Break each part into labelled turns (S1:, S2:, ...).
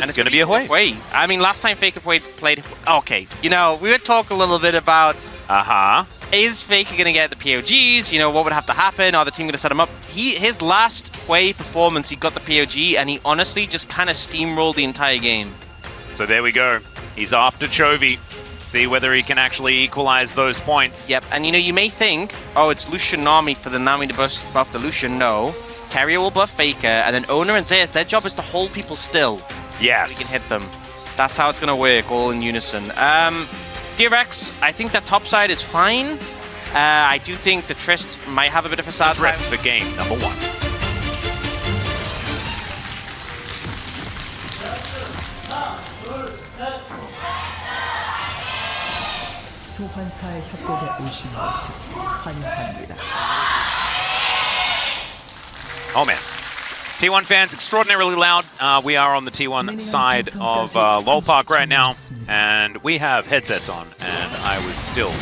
S1: And it's going to be a Hui.
S2: I mean, last time Faker played... Okay, you know, we would talk a little bit about... Is Faker going to get the POGs? You know, what would have to happen? Are the team going to set him up? His last Hui performance, he got the POG, and he honestly just kind of steamrolled the entire game.
S1: So there we go. He's after Chovy. See whether he can actually equalize those points.
S2: Yep, and you know, you may think, oh, it's Lucian Nami for the Nami to buff the Lucian. No. Carrier will buff Faker, and then Owner and Zeus, their job is to hold people still.
S1: Yes.
S2: So you can hit them. That's how it's going to work, all in unison. DRX, I think that top side is fine. I do think the Trist might have a bit of a sad time.
S1: Let's ref for game number 1.
S3: 소환사의 협곡에 오신 것을 환영합니다.
S1: Oh man. T1 fans, extraordinarily loud. We are on the T1 side of LoL Park right now, and we have headsets on, and I was still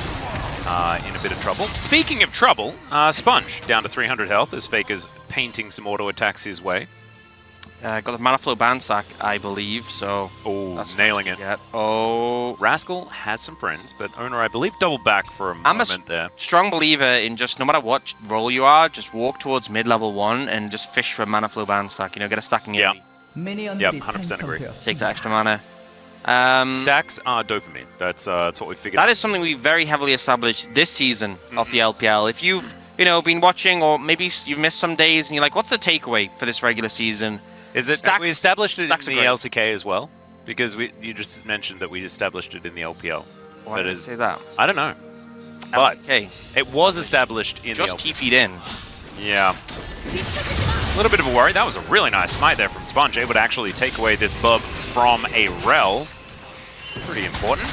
S1: in a bit of trouble. Speaking of trouble, Sponge down to 300 health as Faker's painting some auto attacks his way.
S2: Got the Mana Flow Band Stack, I believe, so...
S1: Oh, nailing it.
S2: Oh.
S1: Rascal has some friends, but Owner, I believe, doubled back for a moment there.
S2: Strong believer in just, no matter what role you are, just walk towards mid-level 1 and just fish for a Mana Flow Band Stack, you know, get a stacking early.
S1: Yep, 100% agree.
S2: Take that extra mana.
S1: Stacks are dopamine. That's what we figured
S2: out. That is something we very heavily established this season of the LPL. If you've, you know, been watching, or maybe you've missed some days and you're like, what's the takeaway for this regular season?
S1: Is it we established it in the LCK as well? Because you just mentioned that we established it in the LPL.
S2: Why did I say that?
S1: I don't know. But
S2: LCK.
S1: It was established in the LPL.
S2: Just TP'd in.
S1: Yeah. A little bit of a worry. That was a really nice smite there from Sponge. Able to actually take away this bub from a Rel. Pretty important.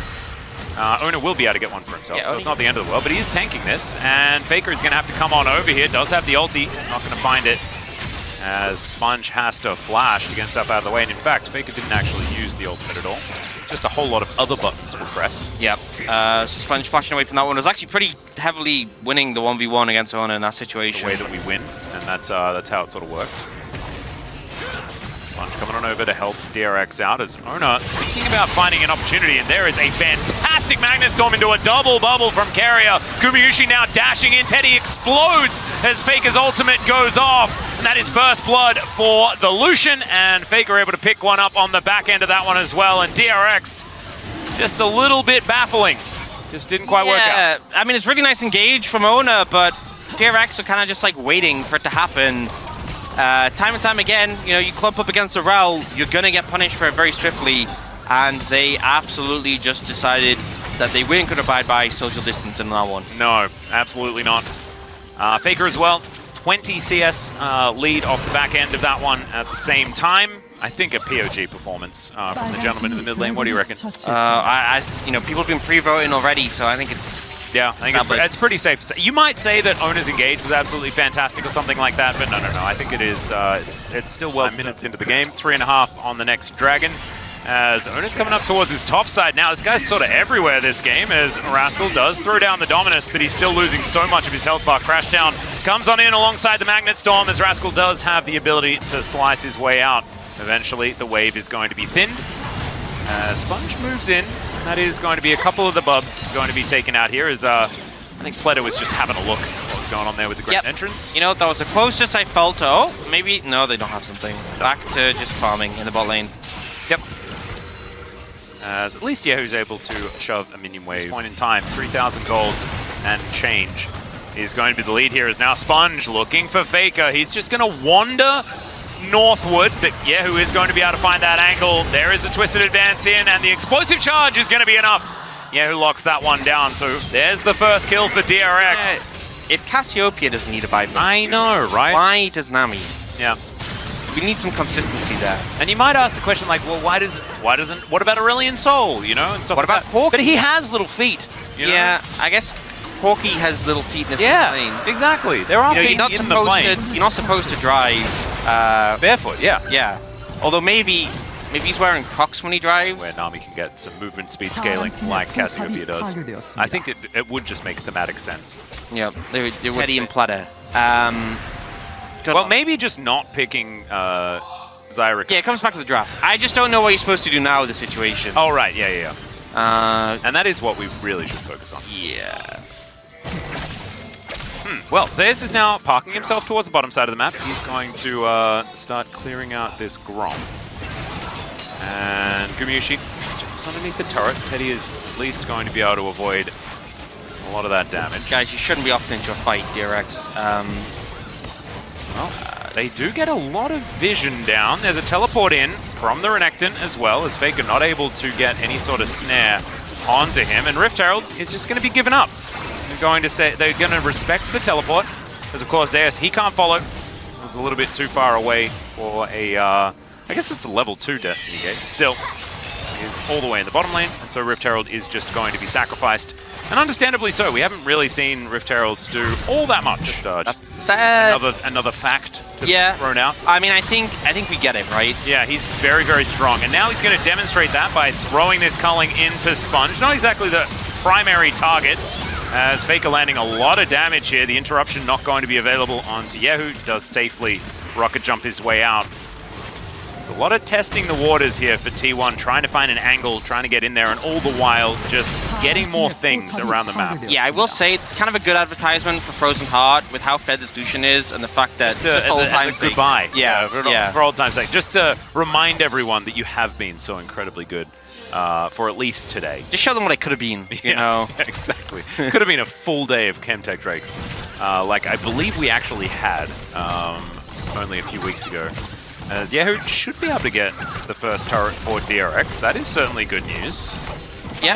S1: Owner will be able to get one for himself, so it's not the end of the world. But he is tanking this, and Faker is going to have to come on over here. Does have the ulti. Not going to find it, as Sponge has to flash to get himself out of the way. And in fact, Faker didn't actually use the ultimate at all. Just a whole lot of other buttons were pressed.
S2: Yep. So Sponge flashing away from that one was actually pretty heavily winning the 1v1 against Owner in that situation.
S1: The way that we win, and that's how it sort of worked. Sponge coming on over to help DRX out as Owner thinking about finding an opportunity, and there is a fantastic Magnet Storm into a double bubble from Carrier. Gumayusi now dashing in. Teddy explodes as Faker's ultimate goes off, and that is first blood for the Lucian, and Faker able to pick one up on the back end of that one as well, and DRX just a little bit baffling. Just didn't quite work out.
S2: I mean, it's really nice engage from Owner, but DRX were kind of just like waiting for it to happen. Time and time again, you know, you clump up against a Rel, you're going to get punished for it very swiftly, and they absolutely just decided that they weren't going to abide by social distance in that one.
S1: No, absolutely not. Faker as well, 20 CS lead off the back end of that one at the same time. I think a POG performance from the gentleman in the mid lane. What do you reckon?
S2: You know, people have been pre-voting already, so I think it's...
S1: Yeah, I think it's pretty safe to say. You might say that Owner's Engage was absolutely fantastic or something like that, but no. I think it is. It's still well minutes into the game. 3.5 on the next Dragon. As Owner's coming up towards his top side now. This guy's sort of everywhere this game, as Rascal does throw down the Dominus, but he's still losing so much of his health bar. Crash down comes on in alongside the Magnet Storm, as Rascal does have the ability to slice his way out. Eventually, the wave is going to be thinned. Sponge moves in. That is going to be a couple of the bubs going to be taken out here, as I think Pleto was just having a look at what was going on there with the Grand Entrance.
S2: You know, that was the closest I felt to, oh, maybe, no, they don't have something. Back to just farming in the bot lane.
S1: Yep. As at least Yehu's able to shove a minion wave. At this point in time, 3,000 gold and change is going to be the lead here, as now Sponge looking for Faker. He's just going to wander northward, but Yehu is going to be able to find that angle. There is a twisted advance in, and the explosive charge is going to be enough. Yehu locks that one down, so there's the first kill for DRX.
S2: If Cassiopeia doesn't need a buy,
S1: I know, right?
S2: Why does Nami?
S1: Yeah.
S2: We need some consistency there.
S1: And you might ask the question like, well, why doesn't, what about Aurelion Soul, you know? And stuff
S2: what about Corki?
S1: But he has little feet, you know?
S2: Yeah, I guess Corki has little feet in his lane.
S1: Exactly. There are feet in the plane.
S2: You're not supposed to drive
S1: barefoot, yeah.
S2: Yeah. Although maybe he's wearing Crocs when he drives.
S1: Where Nami can get some movement speed scaling like Cassiopeia does. I think it would just make thematic sense.
S2: Yeah, they would. Teddy and Platter.
S1: Well, maybe just not picking as I recall.
S2: Yeah, it comes back to the draft. I just don't know what you're supposed to do now with the situation.
S1: Oh, right. Yeah. And that is what we really should focus on.
S2: Yeah.
S1: Well, Zeus is now parking himself towards the bottom side of the map. He's going to start clearing out this Grom. And Gumayusi jumps underneath the turret. Teddy is at least going to be able to avoid a lot of that damage.
S2: Guys, you shouldn't be opting into a fight, DRX.
S1: Well, they do get a lot of vision down. There's a teleport in from the Renekton as well, as Faker not able to get any sort of snare onto him. And Rift Herald is just going to be given up. They're going to respect the teleport, as of course Zeus, he can't follow. It was a little bit too far away for a, I guess it's a level 2 Destiny Gate. Still, he is all the way in the bottom lane, and so Rift Herald is just going to be sacrificed. And understandably so. We haven't really seen Rift Heralds do all that much. Just another fact to be thrown out.
S2: I mean, I think we get it, right?
S1: Yeah, he's very, very strong. And now he's going to demonstrate that by throwing this culling into Sponge. Not exactly the primary target, as Faker landing a lot of damage here. The interruption not going to be available onto Yehu. Does safely rocket jump his way out. It's a lot of testing the waters here for T1, trying to find an angle, trying to get in there, and all the while just getting more things around the map.
S2: Yeah, I will say, kind of a good advertisement for Frozen Heart with how fed this Lucian is, and the fact that
S1: just old time's sake. Goodbye.
S2: Yeah,
S1: for old time's sake. Just to remind everyone that you have been so incredibly good for at least today.
S2: Just show them what it could have been, you know?
S1: Yeah, exactly. Could have been a full day of Chemtech Drakes. Like I believe we actually had only a few weeks ago. As Yehu should be able to get the first turret for DRX. That is certainly good news.
S2: Yeah,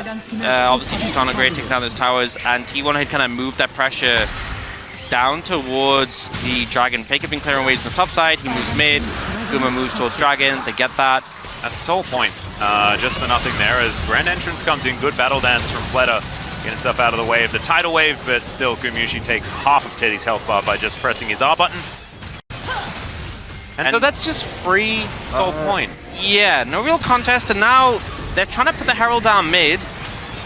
S2: obviously Chitana Great taking down those towers, and T1 had kind of moved that pressure down towards the Dragon. Faker had been clearing waves on the top side, he moves mid, Guma moves towards Dragon, they get that.
S1: That's the sole point, just for nothing there, as Grand Entrance comes in, good battle dance from Fleta. Get himself out of the way of the tidal wave, but still Gumayusi takes half of Teddy's health bar by just pressing his R button. And so that's just free soul point.
S2: Yeah, no real contest, and now they're trying to put the Herald down mid.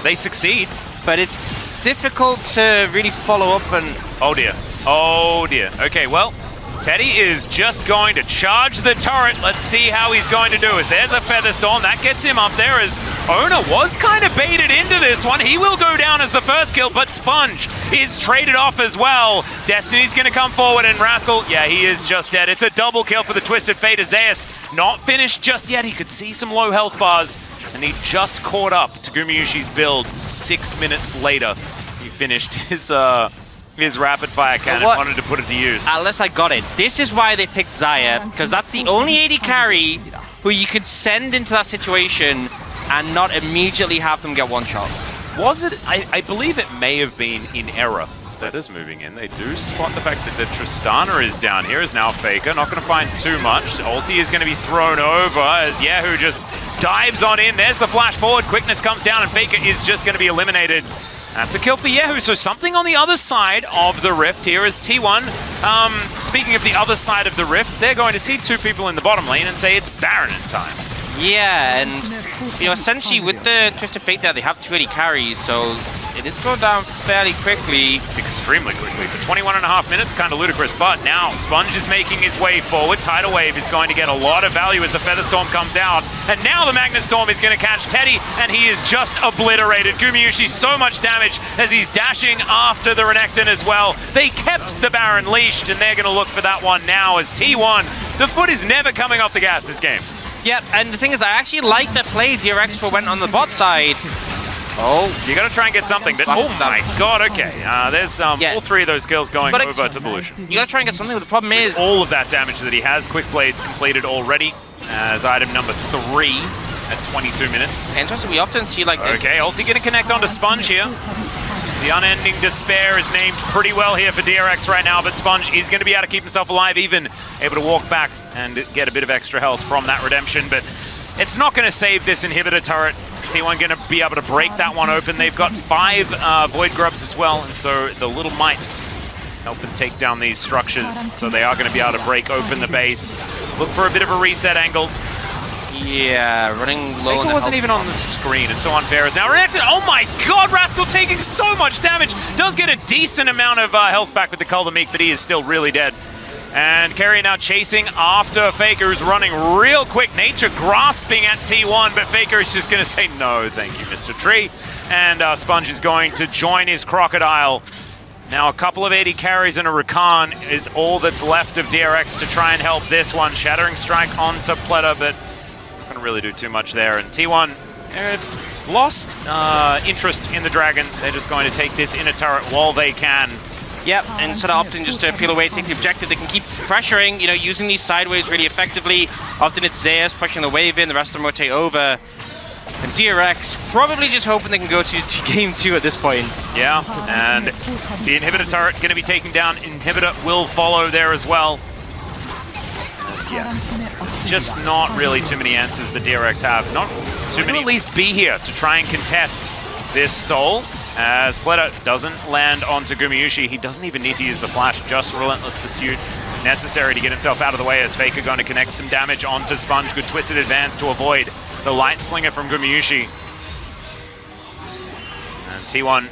S1: They succeed.
S2: But it's difficult to really follow up and...
S1: Oh dear. Oh dear. Okay, well, Teddy is just going to charge the turret. Let's see how he's going to do. As there's a Feather Storm, that gets him up there, as Ona was kind of baited into this one. He will go down as the first kill, but Sponge is traded off as well. Destiny's going to come forward, and Rascal, yeah, he is just dead. It's a double kill for the Twisted Fate. Zeus not finished just yet. He could see some low health bars, and he just caught up to Gumayusi's build. 6 minutes later, he finished his rapid fire cannon, wanted to put it to use.
S2: Unless I got it. This is why they picked Xayah, because that's the only AD carry who you could send into that situation and not immediately have them get one shot.
S1: Was it? I believe it may have been in error. That is moving in. They do spot the fact that the Tristana is down here, is now Faker. Not going to find too much. Ulti is going to be thrown over as Yehu just dives on in. There's the flash forward. Quickness comes down, and Faker is just going to be eliminated. That's a kill for Yehu, so something on the other side of the rift here is T1. Speaking of the other side of the rift, they're going to see two people in the bottom lane and say it's Baron in time.
S2: Yeah, and you know, essentially with the Twisted Fate there, they have 280 carries, so it is going down fairly quickly.
S1: Extremely quickly. For 21.5 minutes, kind of ludicrous, but now Sponge is making his way forward. Tidal Wave is going to get a lot of value as the Feather Storm comes out, and now the Magnet Storm is going to catch Teddy, and he is just obliterated. Gumayusi so much damage as he's dashing after the Renekton as well. They kept the Baron leashed, and they're going to look for that one now as T1. The foot is never coming off the gas this game.
S2: Yep, and the thing is, I actually like the play DRX went on the bot side.
S1: Oh, you got to try and get something, but oh my god, okay. There's all three of those kills going over to the Lucian.
S2: You got to try and get something, but the problem is...
S1: all of that damage that he has, Quick Blades completed already as item number 3 at 22 minutes.
S2: Interesting, we often see like...
S1: okay, ulti going to connect onto Sponge here. The Unending Despair is named pretty well here for DRX right now, but Sponge is going to be able to keep himself alive, even able to walk back and get a bit of extra health from that redemption, but it's not going to save this inhibitor turret. T1 going to be able to break that one open. They've got 5 Void Grubs as well, and so the little mites helping take down these structures, so they are going to be able to break open the base. Look for a bit of a reset angle.
S2: Yeah, running low on the
S1: wasn't even on the screen. It's so unfair. As now Renekton, oh my god, Rascal taking so much damage. Does get a decent amount of health back with the Call the Meek, but he is still really dead. And Carrier now chasing after Faker, who's running real quick. Nature grasping at T1, but Faker is just going to say, no, thank you, Mr. Tree. And Sponge is going to join his Crocodile. Now a couple of 80 carries and a Rakan is all that's left of DRX to try and help this one. Shattering Strike onto Pleta, but not going to really do too much there. And T1 lost interest in the Dragon. They're just going to take this inner turret while they can.
S2: Yep, and sort of opting just to peel away, take the objective. They can keep pressuring, you know, using these sideways really effectively. Often it's Zeus pushing the wave in, the rest of them rotate over. And DRX probably just hoping they can go to game 2 at this point.
S1: Yeah, and the inhibitor turret going to be taken down. Inhibitor will follow there as well. Yes, just not really too many answers the DRX have. Not too many. At least be here to try and contest this Soul. As Pleta doesn't land onto Gumayusi, he doesn't even need to use the flash, just Relentless Pursuit necessary to get himself out of the way, as Faker going to connect some damage onto Sponge. Good twisted advance to avoid the Light Slinger from Gumayusi. And T1,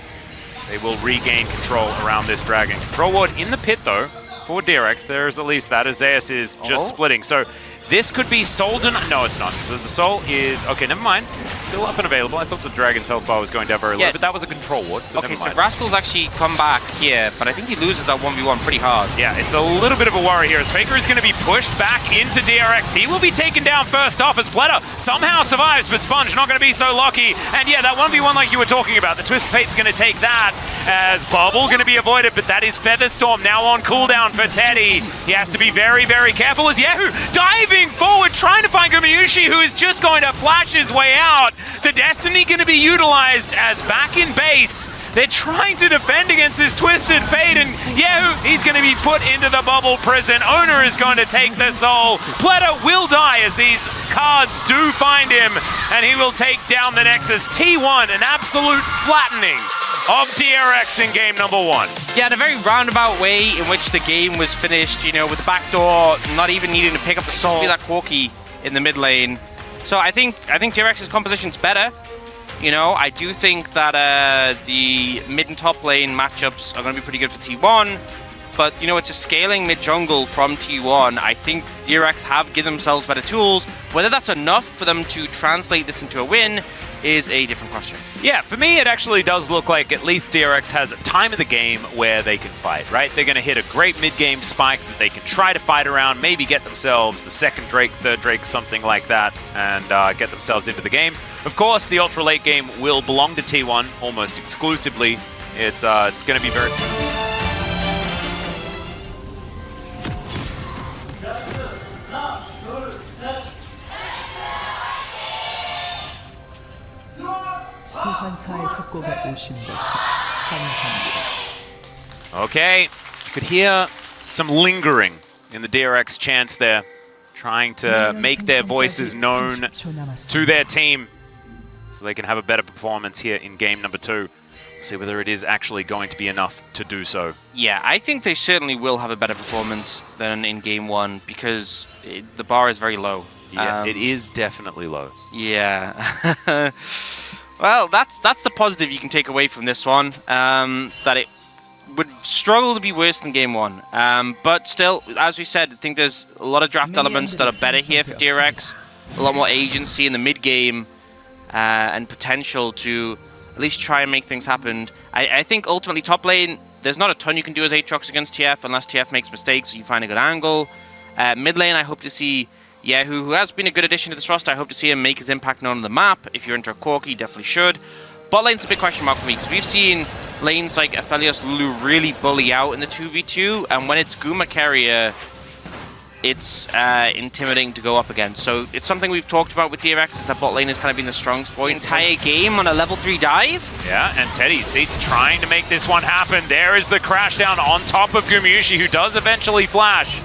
S1: they will regain control around this Dragon. Control Ward in the pit though, for DRX. There's at least that, as Zeus is just splitting. So this could be Soul denied. No, it's not. So the Soul is... Okay, never mind. Still up and available. I thought the Dragon's health bar was going down very low, but that was a Control Ward, so
S2: okay,
S1: never mind.
S2: so Rascal's actually come back here, but I think he loses that 1v1 pretty hard.
S1: Yeah, it's a little bit of a worry here, as Faker is going to be pushed back into DRX. He will be taken down first off, as Pleta somehow survives, but Sponge not going to be so lucky. And yeah, that 1v1 like you were talking about, the Twist Fate's going to take that, as Bubble going to be avoided, but that is Featherstorm now on cooldown for Teddy. He has to be very, very careful, as Yahoo diving forward, trying to find Gumayusi, who is just going to flash his way out. The Destiny going to be utilized, as back in base, they're trying to defend against this Twisted Fate, and Yahoo, he's going to be put into the bubble prison. Owner is going to take the Soul. Pleta will die, as these cards do find him, and he will take down the Nexus. T1, an absolute flattening of DRX in game number 1.
S2: Yeah, in a very roundabout way in which the game was finished, you know, with the backdoor not even needing to pick up the Soul, be that quirky in the mid lane. So I think DRX's composition's better. You know, I do think that the mid and top lane matchups are going to be pretty good for T1. But, you know, it's a scaling mid-jungle from T1. I think DRX have given themselves better tools. Whether that's enough for them to translate this into a win is a different question.
S1: Yeah, for me, it actually does look like at least DRX has a time of the game where they can fight, right? They're going to hit a great mid-game spike that they can try to fight around, maybe get themselves the second Drake, third Drake, something like that, and get themselves into the game. Of course, the ultra late game will belong to T1 almost exclusively. It's going to be very...
S3: 소환사의 협곡에 오신 것을 환영합니다.
S1: Okay, you could hear some lingering in the DRX chants there, trying to make their voices known to their team so they can have a better performance here in game number 2. See whether it is actually going to be enough to do so.
S2: Yeah, I think they certainly will have a better performance than in game 1 because the bar is very low.
S1: Yeah, it is definitely low.
S2: Yeah. Well, that's the positive you can take away from this one, that it would struggle to be worse than game 1. But still, as we said, I think there's a lot of draft elements that are better here for DRX. A lot more agency in the mid-game and potential to at least try and make things happen. I think ultimately top lane, there's not a ton you can do as Aatrox against TF unless TF makes mistakes or you find a good angle. Mid lane, I hope to see Yahoo, who has been a good addition to this roster. I hope to see him make his impact known on the map. If you're into a Corki, you definitely should. Bot lane's a big question mark for me, because we've seen lanes like Aphelios Lulu really bully out in the 2v2, and when it's Guma carrier, it's intimidating to go up against. So it's something we've talked about with DRX, is that bot lane has kind of been the strong point entire game on a level 3 dive.
S1: Yeah, and Teddy, see, trying to make this one happen. There is the crash down on top of Gumayusi, who does eventually flash.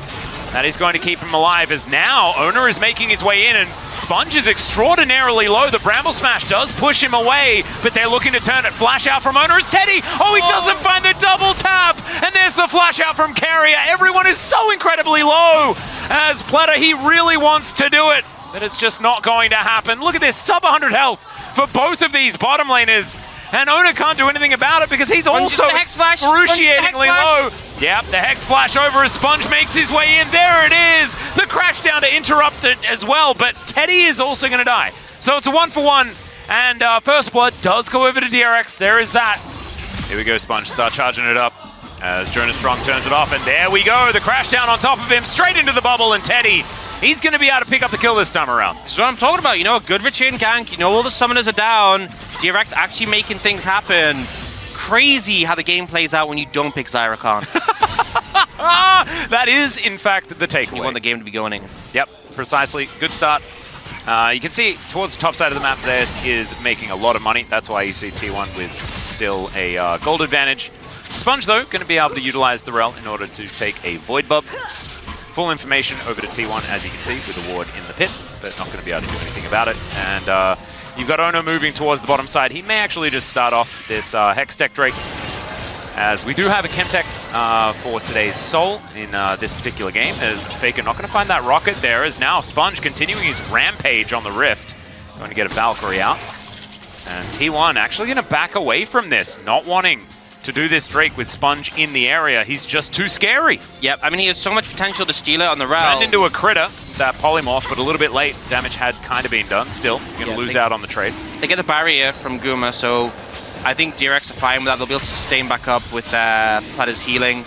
S1: That is going to keep him alive, as now Owner is making his way in, and Sponge is extraordinarily low. The Bramble Smash does push him away, but they're looking to turn it. Flash out from Owner is Teddy. Oh, he doesn't find the double tap, and there's the flash out from Carrier. Everyone is so incredibly low, as Pleta, he really wants to do it, but it's just not going to happen. Look at this, sub 100 health for both of these bottom laners. and Ona can't do anything about it because he's also excruciatingly low. Yep, the Hex Flash over as Sponge makes his way in. There it is! The crash down to interrupt it as well, but Teddy is also going to die. So it's a 1-for-1, and First Blood does go over to DRX. There is that. Here we go, Sponge, start charging it up as Jonas Strong turns it off, and there we go. The crash down on top of him, straight into the bubble, and Teddy, he's going to be able to pick up the kill this time around.
S2: This is what I'm talking about. You know, a good return gank. You know, all the summoners are down. DRX actually making things happen. Crazy how the game plays out when you don't pick Zyracon.
S1: That is, in fact, the takeaway.
S2: You want the game to be going in.
S1: Yep, precisely. Good start. You can see towards the top side of the map, Zeus is making a lot of money. That's why you see T1 with still a gold advantage. Sponge, though, going to be able to utilize the Rel in order to take a Void Bub. Full information over to T1, as you can see, with a ward in the pit, but not going to be able to do anything about it. And you've got Ono moving towards the bottom side. He may actually just start off this Hex Tech Drake, as we do have a Chem Tech for today's Soul in this particular game, as Faker not going to find that rocket there, as now Sponge continuing his rampage on the Rift. Going to get a Valkyrie out. And T1 actually going to back away from this, not wanting to do this Drake with Sponge in the area. He's just too scary. Yep,
S2: I mean, he has so much potential to steal it on the Rel.
S1: Turned into a critter, that polymorph, but a little bit late. Damage had kind of been done still. Going to lose out on the trade.
S2: They get the barrier from Guma, so I think DRX are fine with that. They'll be able to sustain back up with Platter's healing.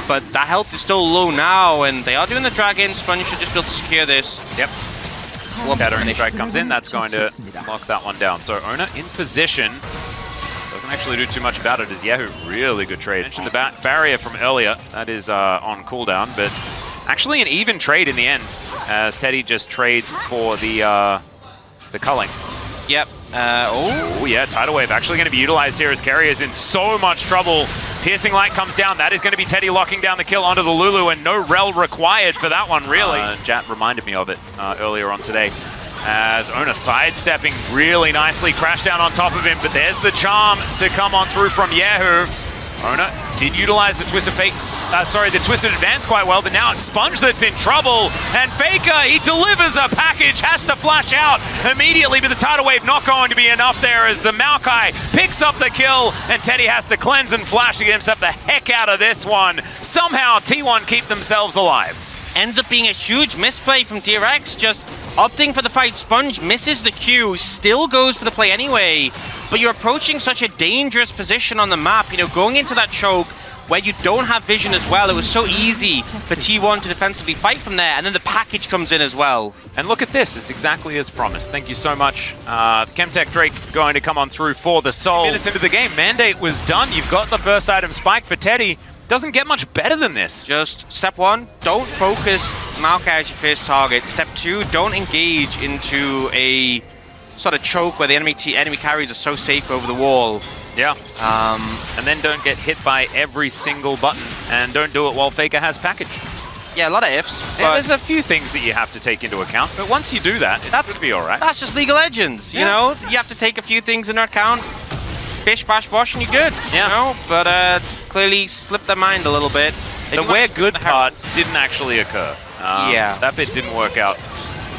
S2: But that health is still low now, and they are doing the Dragon. Sponge should just be able to secure this.
S1: Yep. Scattering Strike comes in. That's going to lock that one down. So Ona in position. Doesn't actually do too much about it, as Yahoo, really good trade. Mentioned the barrier from earlier, that is on cooldown, but actually an even trade in the end, as Teddy just trades for the culling.
S2: Yep.
S1: Oh yeah, Tidal Wave actually going to be utilized here as Carrier is in so much trouble. Piercing Light comes down. That is going to be Teddy locking down the kill onto the Lulu, and no Rel required for that one, really. Jat reminded me of it earlier on today, as Ona sidestepping really nicely, crash down on top of him, but there's the charm to come on through from Yahoo. Ona did utilize the Twisted Fate, the Twisted Advance quite well, but now it's Sponge that's in trouble, and Faker, he delivers a package, has to flash out immediately, but the Tidal Wave not going to be enough there as the Maokai picks up the kill, and Teddy has to cleanse and flash to get himself the heck out of this one. Somehow T1 keep themselves alive.
S2: Ends up being a huge misplay from DRX, just opting for the fight. Sponge misses the Q, still goes for the play anyway, but you're approaching such a dangerous position on the map, you know, going into that choke where you don't have vision as well. It was so easy for T1 to defensively fight from there, and then the package comes in as well.
S1: And look at this, it's exactly as promised. Thank you so much. Chemtech Drake going to come on through for the Soul. Minutes into the game, Mandate was done. You've got the first item spike for Teddy. Doesn't get much better than this.
S2: Just step one, don't focus Maokai as your first target. Step two, don't engage into a sort of choke where the enemy carries are so safe over the wall.
S1: Yeah. And then don't get hit by every single button, and don't do it while Faker has package.
S2: Yeah, a lot of ifs.
S1: Yeah, there's a few things that you have to take into account, but once you do that, it should be all right.
S2: That's just League of Legends, you know? You have to take a few things into account. Bish, bash, bosh, and you're good. Yeah. You know? But clearly slipped their mind a little bit.
S1: The where good part didn't actually occur.
S2: Yeah.
S1: That bit didn't work out.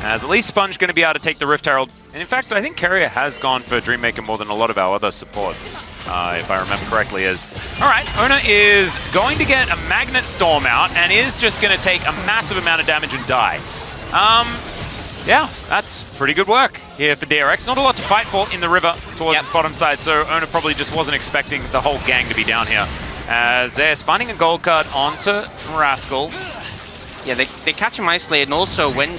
S1: As at least Sponge going to be able to take the Rift Herald. And in fact, I think Carrier has gone for Dreammaker more than a lot of our other supports, if I remember correctly. Alright, Ona is going to get a Magnet Storm out and is just going to take a massive amount of damage and die. Yeah, that's pretty good work here for DRX. Not a lot to fight for in the river towards its bottom side, so Ona probably just wasn't expecting the whole gang to be down here. As Zeus finding a gold card onto Rascal.
S2: Yeah, they catch him isolated, and also when...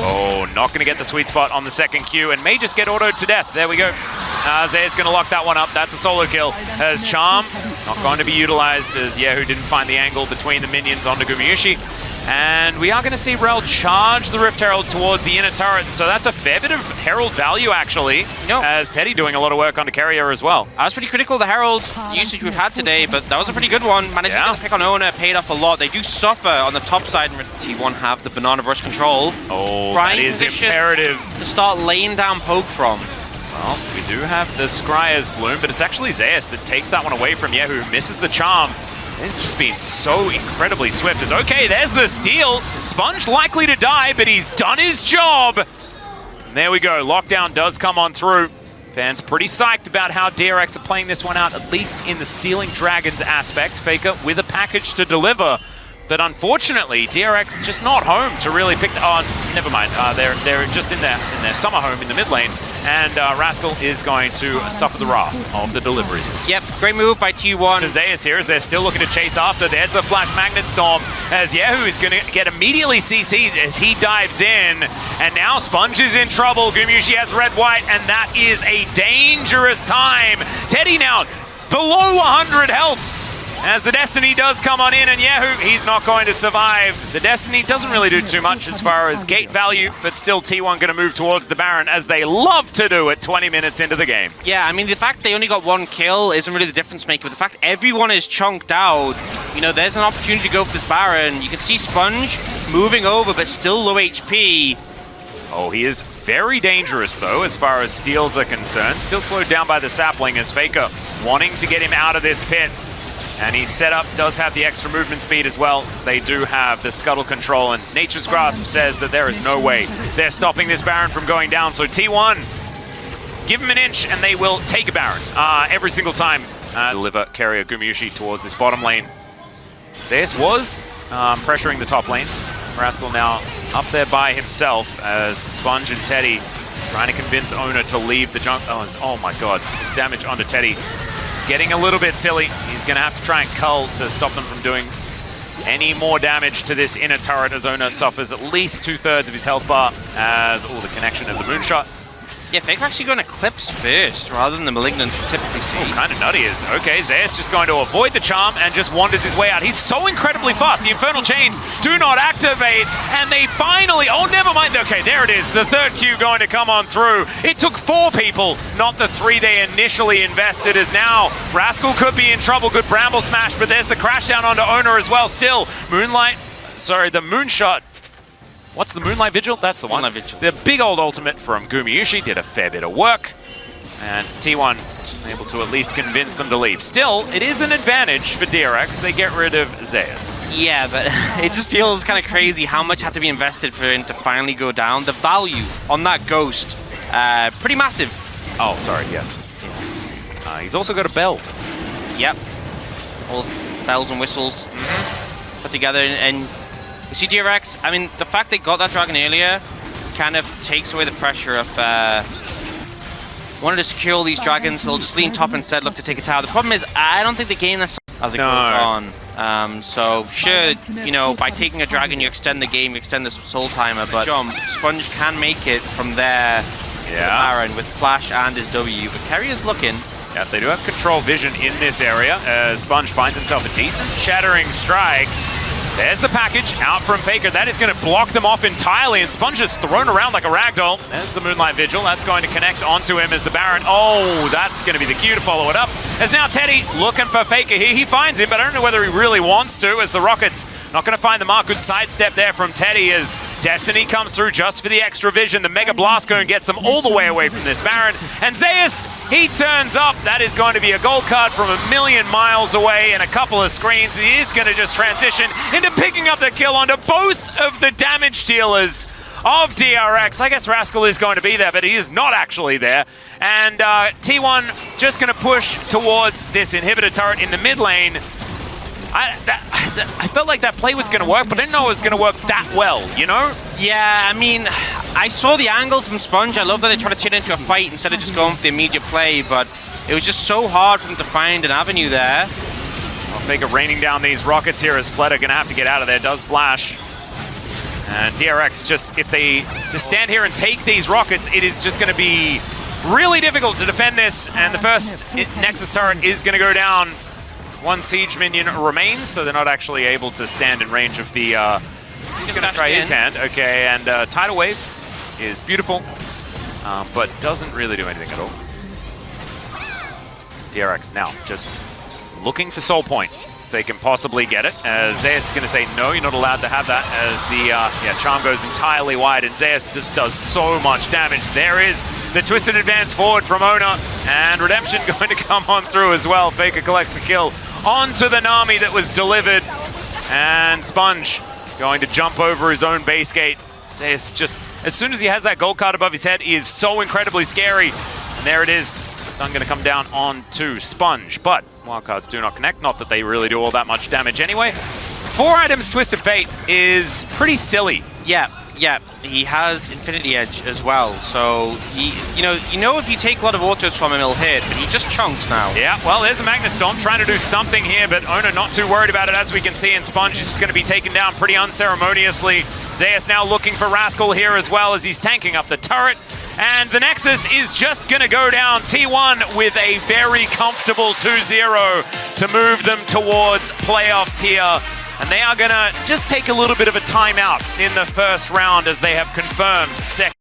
S1: Oh, not going to get the sweet spot on the second Q, and may just get autoed to death. There we go. Zeus going to lock that one up. That's a solo kill. As Charm, not going to be utilized, as Yahoo didn't find the angle between the minions onto Gumayushi. And we are going to see Rel charge the Rift Herald towards the inner turret, so that's a fair bit of Herald value, actually, as Teddy doing a lot of work on the Carrier as well.
S2: I was pretty critical of the Herald usage we've had today, but that was a pretty good one. Managing to pick on Ona, paid off a lot. They do suffer on the top side, and T1 have the Banana Brush control.
S1: Oh, that is imperative.
S2: To start laying down poke from.
S1: Well, we do have the Scryer's Bloom, but it's actually Zeus that takes that one away from Yahoo, misses the charm. It's just been so incredibly swift. It's okay, there's the steal. Sponge likely to die, but he's done his job. And there we go, lockdown does come on through. Fans pretty psyched about how DRX are playing this one out, at least in the stealing dragons aspect. Faker with a package to deliver. But unfortunately, DRX just not home to really pick. Never mind. They're just in their summer home in the mid lane, and Rascal is going to suffer the wrath of the deliveries.
S2: Yep, great move by T1.
S1: Zeus here as they're still looking to chase after. There's the Flash Magnet Storm as Yahoo is going to get immediately CC'd as he dives in, and now Sponge is in trouble. Gumushi has red-white, and that is a dangerous time. Teddy now below 100 health. As the Destiny does come on in, and Yahoo, he's not going to survive. The Destiny doesn't really do too much as far as gate value, but still T1 going to move towards the Baron, as they love to do at 20 minutes into the game.
S2: Yeah, I mean, the fact they only got one kill isn't really the difference maker, but the fact everyone is chunked out, you know, there's an opportunity to go for this Baron. You can see Sponge moving over, but still low HP.
S1: Oh, he is very dangerous, though, as far as steals are concerned. Still slowed down by the sapling as Faker wanting to get him out of this pit. And he's set up, does have the extra movement speed as well. They do have the scuttle control, and Nature's Grasp says that there is no way they're stopping this Baron from going down. So T1, give him an inch and they will take a Baron every single time. Deliver carrier Gumushi towards this bottom lane. Zeus was pressuring the top lane. Rascal now up there by himself as Sponge and Teddy trying to convince Owner to leave the junk. Oh my god, this damage onto Teddy. It's getting a little bit silly. He's going to have to try and cull to stop them from doing any more damage to this inner turret as Owner suffers at least 2/3 of his health bar as the connection of the moonshot.
S2: Yeah, Faker actually going to Clips first rather than the Malignant we typically see.
S1: Kind of nutty is. Okay, Zeus just going to avoid the charm and just wanders his way out. He's so incredibly fast. The Infernal Chains do not activate, and they finally... Oh, never mind. Okay, there it is. The third Q going to come on through. It took 4 people, not the 3 they initially invested, as now Rascal could be in trouble. Good Bramble Smash, but there's the crash down onto Owner as well. Still, the Moonshot. What's the Moonlight Vigil? That's the one.
S2: Moonlight Vigil.
S1: The big old ultimate from Gumushi did a fair bit of work. And T1 able to at least convince them to leave. Still, it is an advantage for DRX. They get rid of Zeus.
S2: Yeah, but it just feels kind of crazy how much had to be invested for him to finally go down. The value on that Ghost, pretty massive.
S1: Oh, sorry, yes. He's also got a bell.
S2: Yep. All bells and whistles put together, and you see DRX, I mean, the fact they got that dragon earlier kind of takes away the pressure of wanting to secure all these dragons. They'll just lean top instead, look to take a tower. The problem is, I don't think the game as it goes on. So sure, you know, by taking a dragon, you extend the game, you extend the soul timer, but Sponge can make it from there. Yeah. Baron with Flash and his W, but Carrier's looking.
S1: Yeah, they do have control vision in this area as Sponge finds himself a decent Shattering Strike. There's the package out from Faker. That is going to block them off entirely, and Sponge is thrown around like a ragdoll. There's the Moonlight Vigil. That's going to connect onto him as the Baron. Oh, that's going to be the cue to follow it up. As now Teddy looking for Faker here. He finds him, but I don't know whether he really wants to, as the Rockets not going to find the mark. Good sidestep there from Teddy as Destiny comes through just for the extra vision. The Mega Blast Cone gets them all the way away from this Baron. And Zeus, he turns up. That is going to be a gold card from a million miles away and a couple of screens. He is going to just transition into picking up the kill onto both of the damage dealers of DRX. I guess Rascal is going to be there, but he is not actually there. And T1 just going to push towards this inhibitor turret in the mid lane. I felt like that play was going to work, but I didn't know it was going to work that well, you know?
S2: Yeah, I mean, I saw the angle from Sponge. I love that they tried to turn it into a fight instead of just going for the immediate play, but it was just so hard for them to find an avenue there.
S1: Faker raining down these rockets here as Pleta gonna have to get out of there. Does flash. And DRX just, if they just stand here and take these rockets, it is just gonna be really difficult to defend this. And the first Nexus turret is gonna go down. 1 siege minion remains, so they're not actually able to stand in range of the, he's gonna try his hand. Okay, and Tidal Wave is beautiful, but doesn't really do anything at all. DRX now just looking for Soul Point. If they can possibly get it. Zeus is going to say, no, you're not allowed to have that, as the charm goes entirely wide, and Zeus just does so much damage. There is the twisted advance forward from Owner, and Redemption going to come on through as well. Faker collects the kill onto the Nami that was delivered, and Sponge going to jump over his own base gate. Zeus just, as soon as he has that gold card above his head, he is so incredibly scary. there it is. Stun going to come down onto Sponge, but wildcards do not connect. Not that they really do all that much damage anyway. 4 items Twisted Fate is pretty silly.
S2: Yeah, he has Infinity Edge as well, so he, you know if you take a lot of autos from him, he'll hit, but he just chunks now.
S1: Yeah, well, there's a Magnet Storm trying to do something here, but Ona not too worried about it, as we can see, and Sponge is just going to be taken down pretty unceremoniously. Zeus now looking for Rascal here as well as he's tanking up the turret, and the Nexus is just going to go down. T1 with a very comfortable 2-0 to move them towards playoffs here. And they are going to just take a little bit of a timeout in the first round as they have confirmed second.